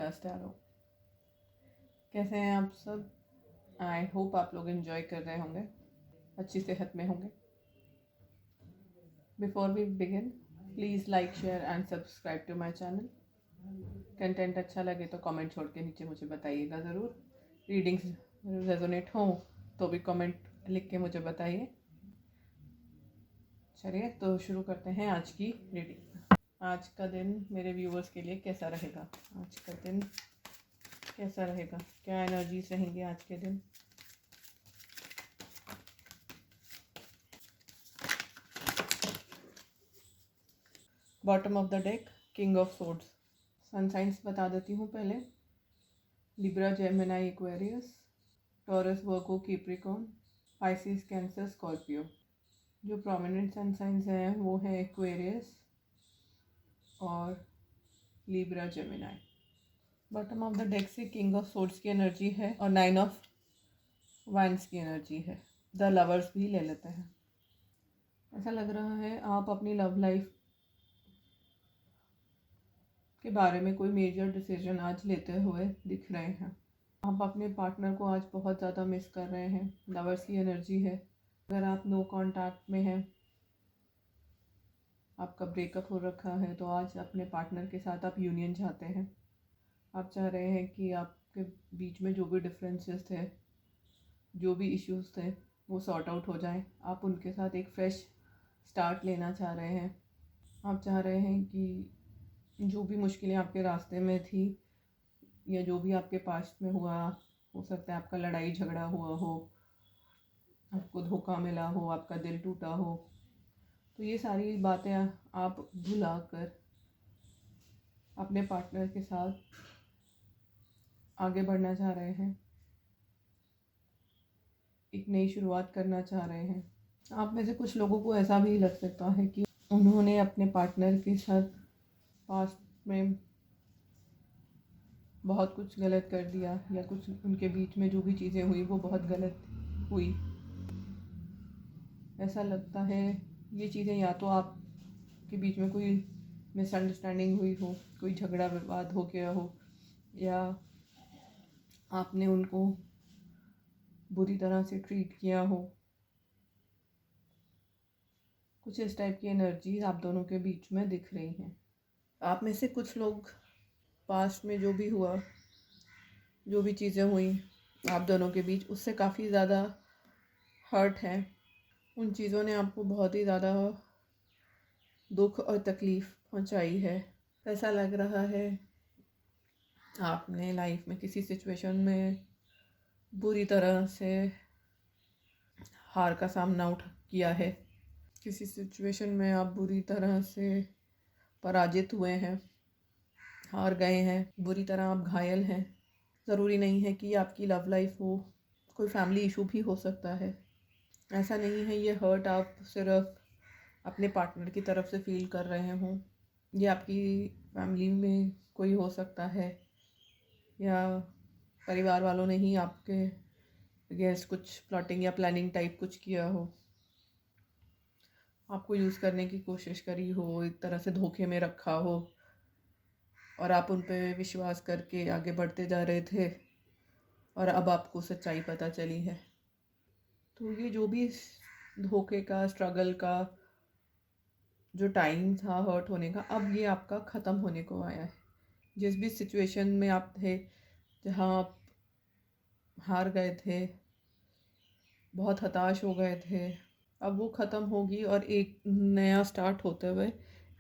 Podcast tarot. कैसे हैं आप सब? आई होप आप लोग एंजॉय कर रहे होंगे, अच्छी सेहत में होंगे। Before we begin, please like, share and subscribe to my channel. Content अच्छा लगे तो कमेंट छोड़ के नीचे मुझे बताइएगा ज़रूर। रीडिंग्स रेजोनेट हो तो भी कमेंट लिख के मुझे बताइए। चलिए तो शुरू करते हैं आज की रीडिंग। आज का दिन मेरे व्यूअर्स के लिए कैसा रहेगा? आज का दिन कैसा रहेगा? क्या एनर्जीज रहेंगी आज के दिन? Bottom of the deck, king of swords. Sun signs बता देती हूँ पहले। Libra, Gemini, Aquarius, Taurus, Virgo, Capricorn, Pisces, Cancer, Scorpio. जो प्रोमिनेंट सन साइंस हैं वो है एक्वेरियस और Libra, Gemini. Bottom of the deck से किंग ऑफ सोर्ड्स की एनर्जी है और 9 ऑफ वाइंस की एनर्जी है। द लवर्स भी ले लेते हैं। ऐसा लग रहा है आप अपनी लव लाइफ के बारे में कोई मेजर डिसीजन आज लेते हुए दिख रहे हैं। आप अपने पार्टनर को आज बहुत ज़्यादा मिस कर रहे हैं। लवर्स की एनर्जी है। अगर आप नो कांटेक्ट में हैं, आपका ब्रेकअप हो रखा है, तो आज अपने पार्टनर के साथ आप यूनियन चाहते हैं। आप चाह रहे हैं कि आपके बीच में जो भी डिफरेंसेस थे, जो भी इश्यूज थे, वो सॉर्ट आउट हो जाएं। आप उनके साथ एक फ्रेश स्टार्ट लेना चाह रहे हैं। आप चाह रहे हैं कि जो भी मुश्किलें आपके रास्ते में थी या जो भी आपके पास्ट में हुआ, हो सकता है आपका लड़ाई झगड़ा हुआ हो, आपको धोखा मिला हो, आपका दिल टूटा हो, तो ये सारी बातें आप भुलाकर अपने पार्टनर के साथ आगे बढ़ना चाह रहे हैं। एक नई शुरुआत करना चाह रहे हैं। आप में से कुछ लोगों को ऐसा भी लग सकता है कि उन्होंने अपने पार्टनर के साथ पास्ट में बहुत कुछ गलत कर दिया या कुछ उनके बीच में जो भी चीज़ें हुई वो बहुत गलत हुई। ऐसा लगता है ये चीज़ें या तो आपके बीच में कोई मिसअंडरस्टैंडिंग हुई हो, कोई झगड़ा विवाद हो गया हो, या आपने उनको बुरी तरह से ट्रीट किया हो। कुछ इस टाइप की एनर्जी आप दोनों के बीच में दिख रही हैं। आप में से कुछ लोग पास्ट में जो भी हुआ, जो भी चीज़ें हुई आप दोनों के बीच, उससे काफ़ी ज़्यादा हर्ट है। उन चीज़ों ने आपको बहुत ही ज़्यादा दुख और तकलीफ़ पहुंचाई है। ऐसा लग रहा है आपने लाइफ में किसी सिचुएशन में बुरी तरह से हार का सामना किया है। किसी सिचुएशन में आप बुरी तरह से पराजित हुए हैं, हार गए हैं, बुरी तरह आप घायल हैं। ज़रूरी नहीं है कि आपकी लव लाइफ हो, कोई फैमिली इशू भी हो सकता है। ऐसा नहीं है ये हर्ट आप सिर्फ अपने पार्टनर की तरफ से फील कर रहे हों। ये आपकी फैमिली में कोई हो सकता है या परिवार वालों ने ही आपके अगेंस्ट कुछ प्लॉटिंग या प्लानिंग टाइप कुछ किया हो, आपको यूज़ करने की कोशिश करी हो, एक तरह से धोखे में रखा हो और आप उन पे विश्वास करके आगे बढ़ते जा रहे थे और अब आपको सच्चाई पता चली है। तो ये जो भी धोखे का, स्ट्रगल का जो टाइम था हर्ट होने का, अब ये आपका ख़त्म होने को आया है। जिस भी सिचुएशन में आप थे जहाँ आप हार गए थे, बहुत हताश हो गए थे, अब वो ख़त्म होगी और एक नया स्टार्ट होते हुए,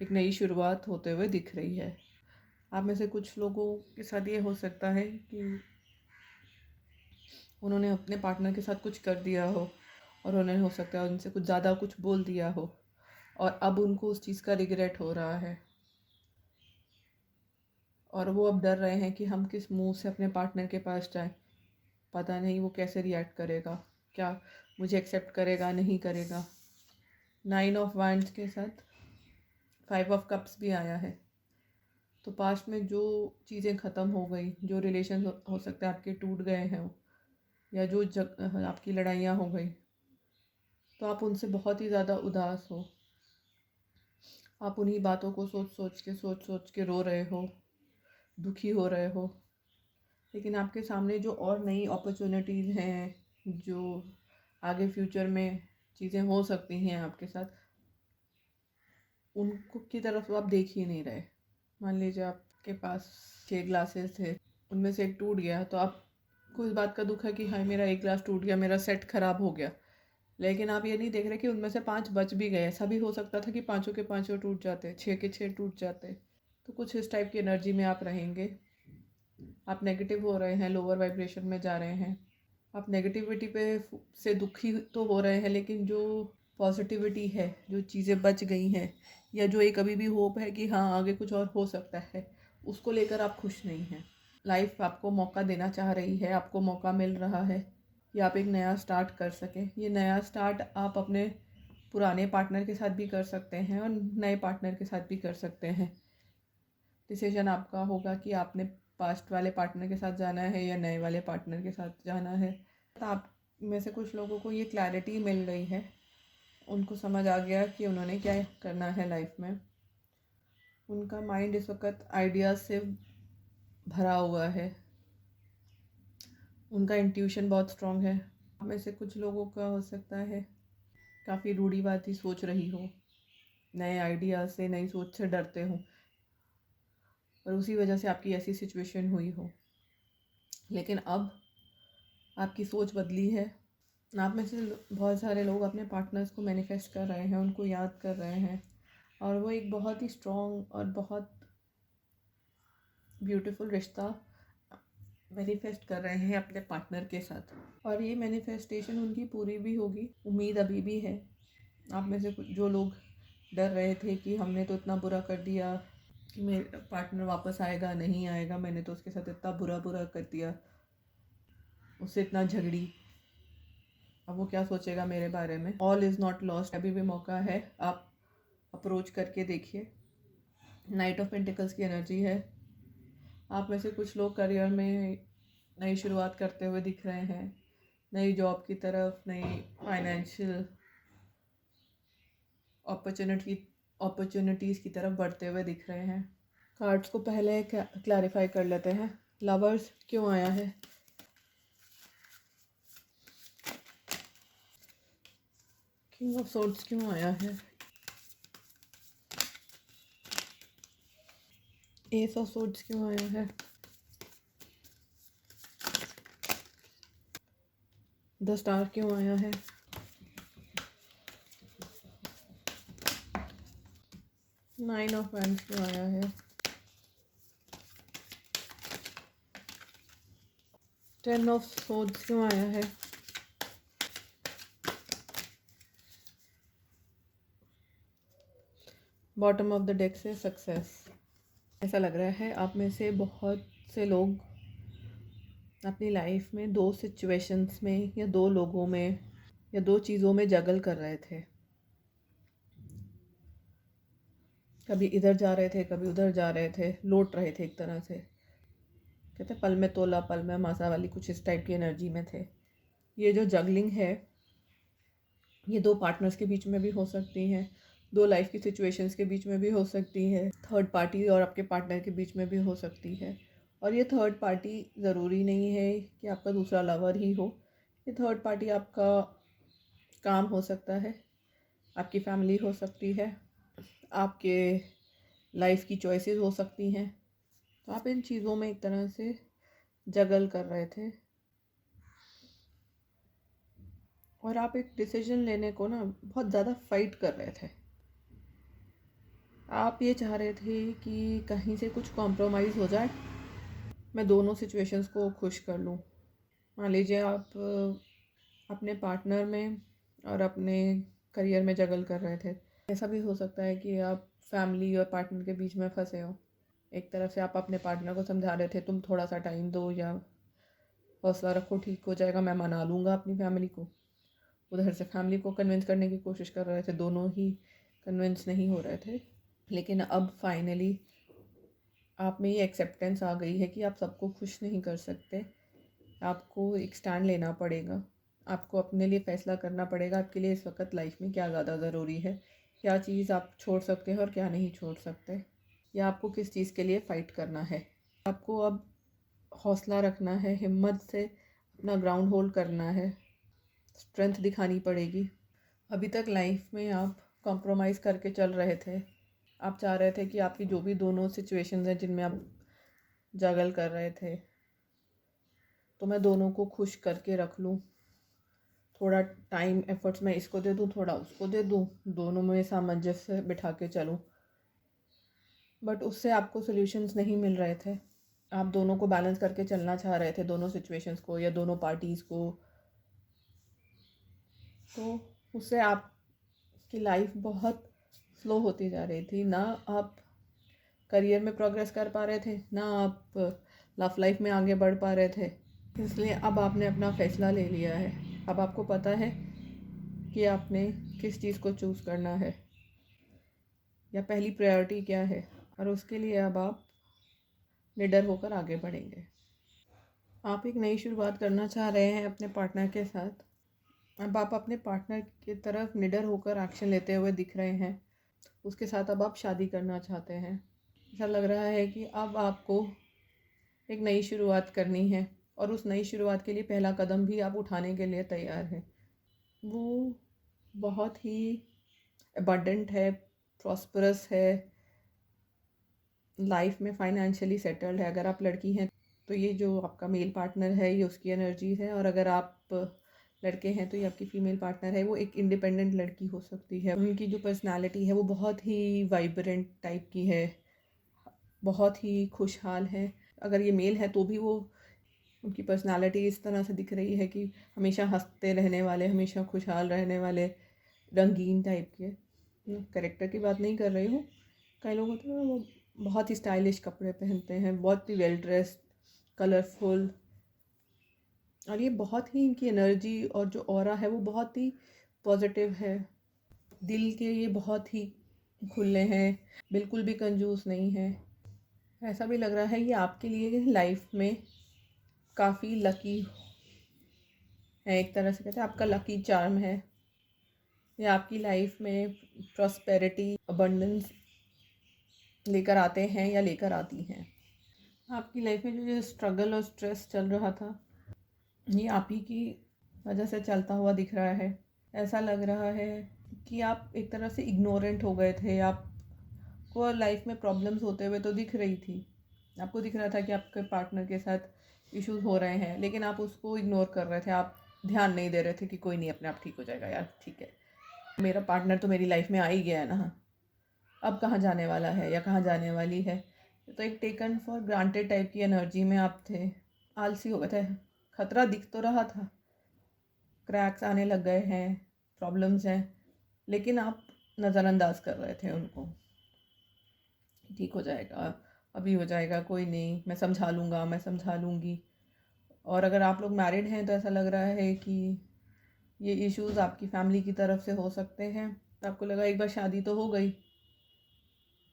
एक नई शुरुआत होते हुए दिख रही है। आप में से कुछ लोगों के साथ ये हो सकता है कि उन्होंने अपने पार्टनर के साथ कुछ कर दिया हो और उन्हें हो सकता है उनसे कुछ ज़्यादा कुछ बोल दिया हो और अब उनको उस चीज़ का रिग्रेट हो रहा है और वो अब डर रहे हैं कि हम किस मुंह से अपने पार्टनर के पास जाएं। पता नहीं वो कैसे रिएक्ट करेगा, क्या मुझे एक्सेप्ट करेगा, नहीं करेगा। 9 ऑफ वांड्स के साथ 5 ऑफ कप्स भी आया है। तो पास्ट में जो चीज़ें ख़त्म हो गई, जो रिलेशन हो सकता है आपके टूट गए हैं या जो आपकी लड़ाइयाँ हो गई, तो आप उनसे बहुत ही ज़्यादा उदास हो। आप उन्हीं बातों को सोच सोच के रो रहे हो। दुखी हो रहे हो, लेकिन आपके सामने जो और नई अपॉर्चुनिटीज़ हैं, जो आगे फ्यूचर में चीज़ें हो सकती हैं आपके साथ, उनको की तरफ तो आप देख ही नहीं रहे। मान लीजिए आपके पास 6 ग्लासेस थे, उनमें से एक टूट गया, तो आपको इस बात का दुख है कि हाय मेरा एक ग्लास टूट गया, मेरा सेट ख़राब हो गया। लेकिन आप ये नहीं देख रहे कि उनमें से 5 बच भी गए। ऐसा भी हो सकता था कि पाँचों के पाँचों टूट जाते, 6 के 6 टूट जाते। तो कुछ इस टाइप की एनर्जी में आप रहेंगे। आप नेगेटिव हो रहे हैं, लोअर वाइब्रेशन में जा रहे हैं। आप नेगेटिविटी पे से दुखी तो हो रहे हैं, लेकिन जो पॉजिटिविटी है, जो चीज़ें बच गई हैं, या जो एक अभी भी होप है कि हाँ आगे कुछ और हो सकता है, उसको लेकर आप खुश नहीं हैं। लाइफ आपको मौका देना चाह रही है, आपको मौका मिल रहा है कि आप एक नया स्टार्ट कर सकें। ये नया स्टार्ट आप अपने पुराने पार्टनर के साथ भी कर सकते हैं और नए पार्टनर के साथ भी कर सकते हैं। डिसीजन आपका होगा कि आपने पास्ट वाले पार्टनर के साथ जाना है या नए वाले पार्टनर के साथ जाना है। तो आप में से कुछ लोगों को ये क्लैरिटी मिल गई है, उनको समझ आ गया कि उन्होंने क्या करना है लाइफ में। उनका माइंड इस वक्त आइडियाज़ से भरा हुआ है, उनका इंट्यूशन बहुत स्ट्रॉन्ग है। आप में से कुछ लोगों का हो सकता है काफ़ी रूढ़िवादी सोच रही हो, नए आइडियाज़ से, नई सोच से डरते हो, और उसी वजह से आपकी ऐसी सिचुएशन हुई हो। लेकिन अब आपकी सोच बदली है। आप में से बहुत सारे लोग अपने पार्टनर्स को मैनिफेस्ट कर रहे हैं, उनको याद कर रहे हैं, और वो एक बहुत ही स्ट्रॉन्ग और बहुत ब्यूटीफुल रिश्ता मैनिफेस्ट कर रहे हैं अपने पार्टनर के साथ। और ये मैनिफेस्टेशन उनकी पूरी भी होगी, उम्मीद अभी भी है। आप में से कुछ जो लोग डर रहे थे कि हमने तो इतना बुरा कर दिया कि मेरा पार्टनर वापस आएगा नहीं आएगा, मैंने तो उसके साथ इतना बुरा कर दिया, उससे इतना झगड़ी, अब वो क्या सोचेगा मेरे बारे में। ऑल इज़ नॉट लॉस्ट, अभी भी मौका है, आप अप्रोच करके देखिए। नाइट ऑफ पेंटिकल्स की एनर्जी है। आप में से कुछ लोग करियर में नई शुरुआत करते हुए दिख रहे हैं, नई जॉब की तरफ, नई फाइनेंशियल अपॉर्चुनिटीज़ की तरफ बढ़ते हुए दिख रहे हैं। कार्ड्स को पहले क्लैरिफाई कर लेते हैं। लवर्स क्यों आया है? किंग ऑफ सोर्ड्स क्यों आया है? एस ऑफ सोर्ड्स क्यों आया है? द स्टार क्यों आया है? नाइन ऑफ वैंड्स क्यों आया है? 10 ऑफ सोर्ड्स क्यों आया है? बॉटम ऑफ द डेक से सक्सेस। ऐसा लग रहा है आप में से बहुत से लोग अपनी लाइफ में 2 सिचुएशंस में, या 2 लोगों में, या 2 चीज़ों में जगल कर रहे थे। कभी इधर जा रहे थे, कभी उधर जा रहे थे, लौट रहे थे। एक तरह से कहते पल में तोला पल में मासा वाली कुछ इस टाइप की एनर्जी में थे। ये जो जगलिंग है, ये 2 पार्टनर्स के बीच में भी हो सकती है, 2 लाइफ की सिचुएशंस के बीच में भी हो सकती है, थर्ड पार्टी और आपके पार्टनर के बीच में भी हो सकती है। और ये थर्ड पार्टी ज़रूरी नहीं है कि आपका दूसरा लवर ही हो। ये थर्ड पार्टी आपका काम हो सकता है, आपकी फैमिली हो सकती है, आपके लाइफ की चॉइसेस हो सकती हैं। तो आप इन चीज़ों में एक तरह से जगल कर रहे थे, और आप एक डिसीजन लेने को ना बहुत ज़्यादा फाइट कर रहे थे। आप ये चाह रहे थे कि कहीं से कुछ कॉम्प्रोमाइज़ हो जाए, मैं दोनों सिचुएशंस को खुश कर लूँ। मान लीजिए आप अपने पार्टनर में और अपने करियर में जगल कर रहे थे। ऐसा भी हो सकता है कि आप फैमिली और पार्टनर के बीच में फंसे हो। एक तरफ से आप अपने पार्टनर को समझा रहे थे तुम थोड़ा सा टाइम दो या हौसला रखो, ठीक हो जाएगा, मैं मना लूँगा अपनी फैमिली को। उधर से फैमिली को कन्विंस करने की कोशिश कर रहे थे, दोनों ही कन्विंस नहीं हो रहे थे। लेकिन अब फाइनली आप में ये एक्सेप्टेंस आ गई है कि आप सबको खुश नहीं कर सकते। आपको एक स्टैंड लेना पड़ेगा, आपको अपने लिए फ़ैसला करना पड़ेगा आपके लिए इस वक्त लाइफ में क्या ज़्यादा ज़रूरी है, क्या चीज़ आप छोड़ सकते हैं और क्या नहीं छोड़ सकते, या आपको किस चीज़ के लिए फ़ाइट करना है। आपको अब हौसला रखना है, हिम्मत से अपना ग्राउंड होल्ड करना है, स्ट्रेंथ दिखानी पड़ेगी। अभी तक लाइफ में आप कॉम्प्रोमाइज़ करके चल रहे थे। आप चाह रहे थे कि आपकी जो भी दोनों सिचुएशंस हैं जिनमें आप जगल कर रहे थे, तो मैं दोनों को खुश करके रख लूँ, थोड़ा टाइम एफर्ट्स मैं इसको दे दूँ, थोड़ा उसको दे दूँ, दोनों में सामंजस्य बिठा के चलूँ। बट उससे आपको सॉल्यूशंस नहीं मिल रहे थे। आप दोनों को बैलेंस करके चलना चाह रहे थे, दोनों सिचुएशंस को या दोनों पार्टीज़ को, तो उससे आपकी लाइफ बहुत स्लो होती जा रही थी। ना आप करियर में प्रोग्रेस कर पा रहे थे, ना आप लव लाइफ में आगे बढ़ पा रहे थे। इसलिए अब आपने अपना फ़ैसला ले लिया है। अब आपको पता है कि आपने किस चीज़ को चूज़ करना है या पहली प्रायोरिटी क्या है, और उसके लिए अब आप निडर होकर आगे बढ़ेंगे। आप एक नई शुरुआत करना चाह रहे हैं अपने पार्टनर के साथ। अब आप अपने पार्टनर की तरफ निडर होकर एक्शन लेते हुए दिख रहे हैं। उसके साथ अब आप शादी करना चाहते हैं। ऐसा लग रहा है कि अब आपको एक नई शुरुआत करनी है, और उस नई शुरुआत के लिए पहला कदम भी आप उठाने के लिए तैयार हैं। वो बहुत ही अबंडेंट है, प्रॉस्परस है, लाइफ में फाइनेंशियली सेटल्ड है। अगर आप लड़की हैं तो ये जो आपका मेल पार्टनर है ये उसकी एनर्जी है, और अगर आप लड़के हैं तो ये आपकी फ़ीमेल पार्टनर है। वो एक इंडिपेंडेंट लड़की हो सकती है। उनकी जो पर्सनालिटी है वो बहुत ही वाइब्रेंट टाइप की है, बहुत ही खुशहाल है। अगर ये मेल है तो भी वो उनकी पर्सनालिटी इस तरह से दिख रही है कि हमेशा हंसते रहने वाले, हमेशा खुशहाल रहने वाले, रंगीन टाइप के। कैरेक्टर की बात नहीं कर रही हूँ। कई लोग होते हैं वो बहुत ही स्टाइलिश कपड़े पहनते हैं, बहुत ही वेल ड्रेस्ड, कलरफुल, और ये बहुत ही इनकी एनर्जी और जो ऑरा है वो बहुत ही पॉजिटिव है। दिल के ये बहुत ही खुले हैं, बिल्कुल भी कंजूस नहीं है। ऐसा भी लग रहा है ये आपके लिए लाइफ में काफ़ी लकी है, एक तरह से कहते हैं आपका लकी चार्म है। ये आपकी लाइफ में प्रॉस्पेरिटी, अबंडेंस लेकर आते हैं या लेकर आती हैं। आपकी लाइफ में जो स्ट्रगल और स्ट्रेस चल रहा था ये आप ही की वजह से चलता हुआ दिख रहा है। ऐसा लग रहा है कि आप एक तरह से इग्नोरेंट हो गए थे। आपको लाइफ में प्रॉब्लम्स होते हुए तो दिख रही थी, आपको दिख रहा था कि आपके पार्टनर के साथ इश्यूज हो रहे हैं, लेकिन आप उसको इग्नोर कर रहे थे। आप ध्यान नहीं दे रहे थे कि कोई नहीं, अपने आप ठीक हो जाएगा यार, ठीक है, मेरा पार्टनर तो मेरी लाइफ में आ ही गया है ना, अब कहाँ जाने वाला है या कहाँ जाने वाली है। तो एक टेकन फॉर ग्रांटेड टाइप की एनर्जी में आप थे, आलसी हो गए थे। खतरा दिख तो रहा था, क्रैक्स आने लग गए हैं, प्रॉब्लम्स हैं, लेकिन आप नज़रअंदाज कर रहे थे उनको। ठीक हो जाएगा, अभी हो जाएगा, कोई नहीं, मैं समझा लूँगा, मैं समझा लूँगी। और अगर आप लोग मैरिड हैं तो ऐसा लग रहा है कि ये इश्यूज़ आपकी फैमिली की तरफ से हो सकते हैं। आपको लगा एक बार शादी तो हो गई,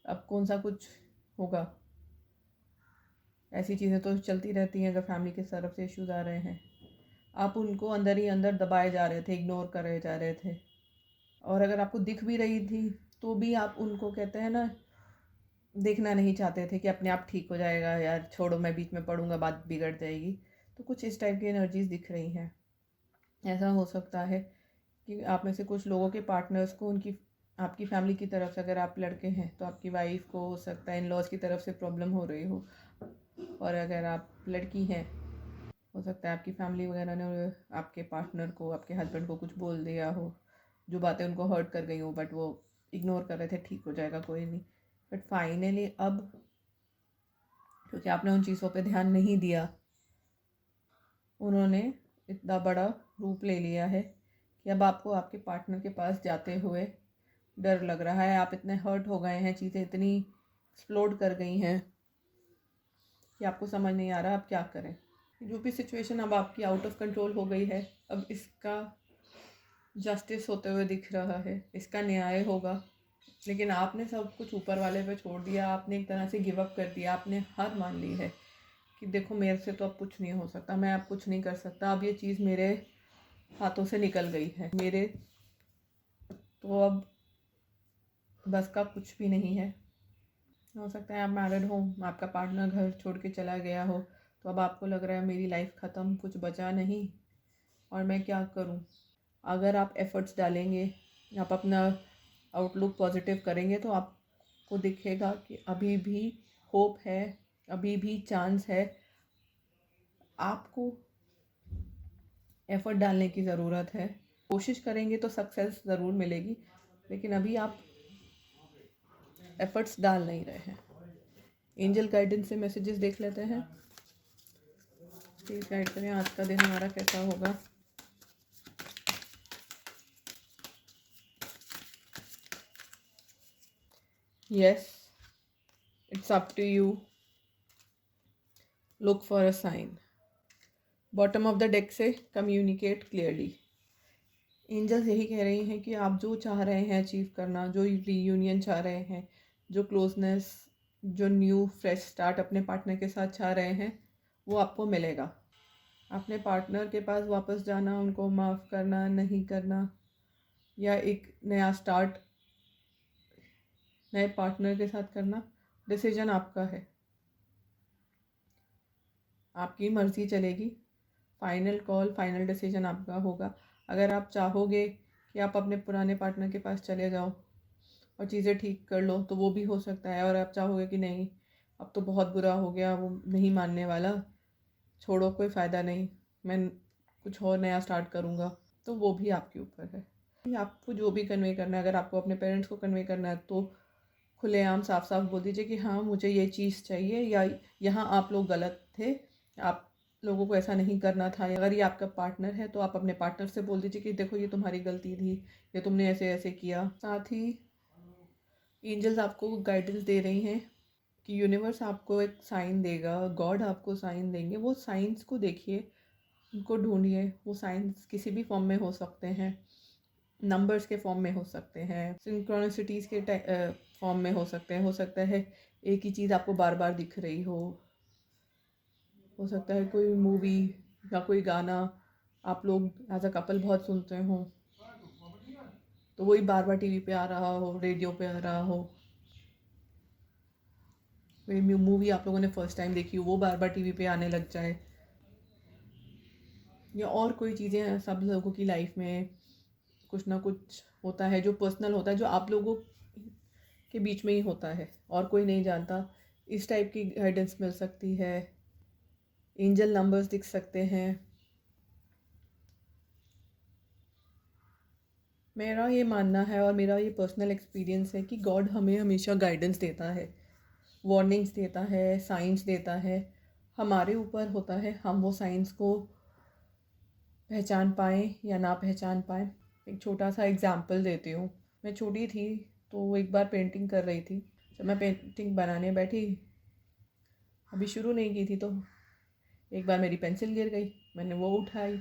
अब कौन सा कुछ होगा। ऐसी चीज़ें तो चलती रहती हैं अगर फैमिली की तरफ से इश्यूज़ आ रहे हैं। आप उनको अंदर ही अंदर दबाए जा रहे थे, इग्नोर करे जा रहे थे, और अगर आपको दिख भी रही थी तो भी आप उनको, कहते हैं ना, देखना नहीं चाहते थे कि अपने आप ठीक हो जाएगा यार, छोड़ो मैं बीच में पढ़ूंगा, बात बिगड़ जाएगी। तो कुछ इस टाइप की एनर्जीज दिख रही हैं। ऐसा हो सकता है कि आप में से कुछ लोगों के पार्टनर्स को उनकी, आपकी फैमिली की तरफ से, अगर आप लड़के हैं तो आपकी वाइफ को हो सकता है इन लॉज की तरफ से प्रॉब्लम हो रही हो, और अगर आप लड़की हैं हो सकता है आपकी फैमिली वगैरह ने आपके पार्टनर को, आपके हस्बैंड को कुछ बोल दिया हो, जो बातें उनको हर्ट कर गई हो, बट वो इग्नोर कर रहे थे, ठीक हो जाएगा कोई नहीं। बट फाइनली अब, क्योंकि आपने उन चीज़ों पे ध्यान नहीं दिया, उन्होंने इतना बड़ा रूप ले लिया है कि अब आपको आपके पार्टनर के पास जाते हुए डर लग रहा है। आप इतने हर्ट हो गए हैं, चीज़ें इतनी एक्सप्लोड कर गई हैं कि आपको समझ नहीं आ रहा आप क्या करें। जो भी सिचुएशन अब आपकी आउट ऑफ कंट्रोल हो गई है, अब इसका जस्टिस होते हुए दिख रहा है, इसका न्याय होगा। लेकिन आपने सब कुछ ऊपर वाले पे छोड़ दिया, आपने एक तरह से गिव अप कर दिया, आपने हार मान ली है कि देखो मेरे से तो अब कुछ नहीं हो सकता, मैं अब कुछ नहीं कर सकता, अब ये चीज़ मेरे हाथों से निकल गई है, मेरे तो अब बस का कुछ भी नहीं है। हो सकता है आप मैरिड हो, आपका पार्टनर घर छोड़ के चला गया हो, तो अब आपको लग रहा है मेरी लाइफ ख़त्म, कुछ बचा नहीं और मैं क्या करूं। अगर आप एफ़र्ट्स डालेंगे, आप अपना आउटलुक पॉजिटिव करेंगे, तो आपको दिखेगा कि अभी भी होप है, अभी भी चांस है। आपको एफ़र्ट डालने की ज़रूरत है। कोशिश करेंगे तो सक्सेस ज़रूर मिलेगी, लेकिन अभी आप एफ़र्ट्स डाल नहीं रहे हैं। एंजल गाइडेंस से मैसेजेस देख लेते हैं। प्लीज़ गाइड करें, आज का दिन हमारा कैसा होगा। Yes, it's up to you, look for a sign. Bottom of the deck से कम्युनिकेट क्लियरली। एंजल्स यही कह रही हैं कि आप जो चाह रहे हैं अचीव करना, जो रीयूनियन चाह रहे हैं, जो क्लोजनेस, जो न्यू फ्रेश स्टार्ट अपने पार्टनर के साथ चाह रहे हैं, वो आपको मिलेगा। अपने पार्टनर के पास वापस जाना, उनको माफ़ करना, नहीं करना, या एक नया स्टार्ट नए पार्टनर के साथ करना, डिसीजन आपका है, आपकी मर्ज़ी चलेगी। फाइनल कॉल, फाइनल डिसीजन आपका होगा। अगर आप चाहोगे कि आप अपने पुराने पार्टनर के पास चले जाओ और चीज़ें ठीक कर लो, तो वो भी हो सकता है। और आप चाहोगे कि नहीं, अब तो बहुत बुरा हो गया, वो नहीं मानने वाला, छोड़ो, कोई फ़ायदा नहीं, मैं कुछ और नया स्टार्ट करूँगा, तो वो भी आपके ऊपर है। आपको जो भी कन्वे करना है, अगर आपको अपने पेरेंट्स को कन्वे करना है, तो खुलेआम साफ साफ बोल दीजिए कि हाँ, मुझे ये चीज़ चाहिए, या यहाँ आप लोग गलत थे, आप लोगों को ऐसा नहीं करना था। अगर ये आपका पार्टनर है, तो आप अपने पार्टनर से बोल दीजिए कि देखो, ये तुम्हारी गलती थी, ये तुमने ऐसे ऐसे किया। साथ ही एंजल्स आपको गाइडेंस दे रही हैं कि यूनिवर्स आपको एक साइन देगा, गॉड आपको साइन देंगे। वो साइंस को देखिए, उनको ढूंढिए। वो साइंस किसी भी फॉर्म में हो सकते हैं, नंबर्स के फॉर्म में हो सकते हैं, सिंक्रोनिसिटीज़ के फॉर्म में हो सकते हैं। हो सकता है एक ही चीज़ आपको बार बार दिख रही हो सकता है कोई मूवी या कोई गाना आप लोग एज अ कपल बहुत सुनते हो, तो वही बार बार टीवी पे आ रहा हो, रेडियो पे आ रहा हो। कोई मूवी आप लोगों ने फर्स्ट टाइम देखी हो, वो बार बार टीवी पे आने लग जाए। या और कोई चीज़ें, सब लोगों की लाइफ में कुछ ना कुछ होता है जो पर्सनल होता है, जो आप लोगों के बीच में ही होता है और कोई नहीं जानता। इस टाइप की गाइडेंस मिल सकती है। एंजल नंबर्स दिख सकते हैं। मेरा ये मानना है और मेरा ये पर्सनल एक्सपीरियंस है कि गॉड हमें हमेशा गाइडेंस देता है, वार्निंग्स देता है, साइंस देता है। हमारे ऊपर होता है हम वो साइंस को पहचान पाएँ या ना पहचान पाएँ। एक छोटा सा एग्जांपल देती हूँ। मैं छोटी थी तो एक बार पेंटिंग कर रही थी। जब मैं पेंटिंग बनाने बैठी, अभी शुरू नहीं की थी, तो एक बार मेरी पेंसिल गिर गई, मैंने वो उठाई,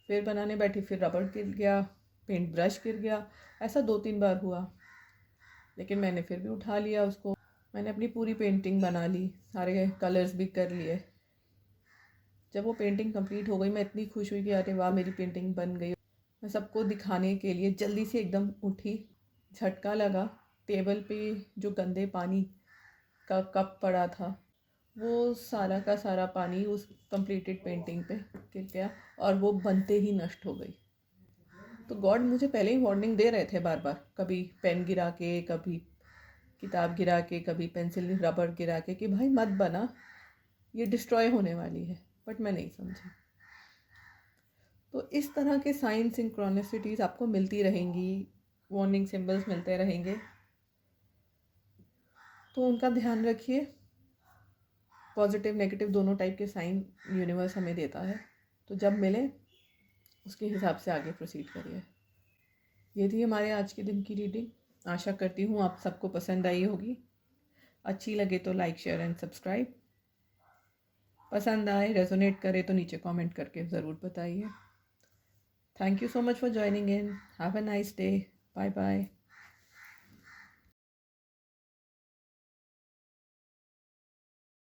फिर बनाने बैठी, फिर रबड़ गिर गया, पेंट ब्रश गिर गया। ऐसा 2-3 बार हुआ, लेकिन मैंने फिर भी उठा लिया उसको। मैंने अपनी पूरी पेंटिंग बना ली, सारे कलर्स भी कर लिए। जब वो पेंटिंग कंप्लीट हो गई, मैं इतनी खुश हुई कि अरे वाह, मेरी पेंटिंग बन गई। मैं सबको दिखाने के लिए जल्दी से एकदम उठी, झटका लगा, टेबल पे जो गंदे पानी का कप पड़ा था, वो सारा का सारा पानी उस कंप्लीटेड पेंटिंग पे गिर गया और वो बनते ही नष्ट हो गई। तो गॉड मुझे पहले ही वार्निंग दे रहे थे बार बार, कभी पेन गिरा के, कभी किताब गिरा के, कभी पेंसिल रबड़ गिरा के, कि भाई मत बना, ये डिस्ट्रॉय होने वाली है। बट मैं नहीं समझी। तो इस तरह के साइन सिंक्रोनिसिटीज़ आपको मिलती रहेंगी, वार्निंग सिंबल्स मिलते रहेंगे, तो उनका ध्यान रखिए। पॉजिटिव नेगेटिव दोनों टाइप के साइन यूनिवर्स हमें देता है, तो जब मिले उसके हिसाब से आगे प्रोसीड करिए। ये थी हमारे आज के दिन की रीडिंग। आशा करती हूँ आप सबको पसंद आई होगी। अच्छी लगे तो लाइक, शेयर एंड सब्सक्राइब। पसंद आए, रेजोनेट करे तो नीचे कमेंट करके ज़रूर बताइए। Thank you so much for joining in. Have a nice day. Bye bye.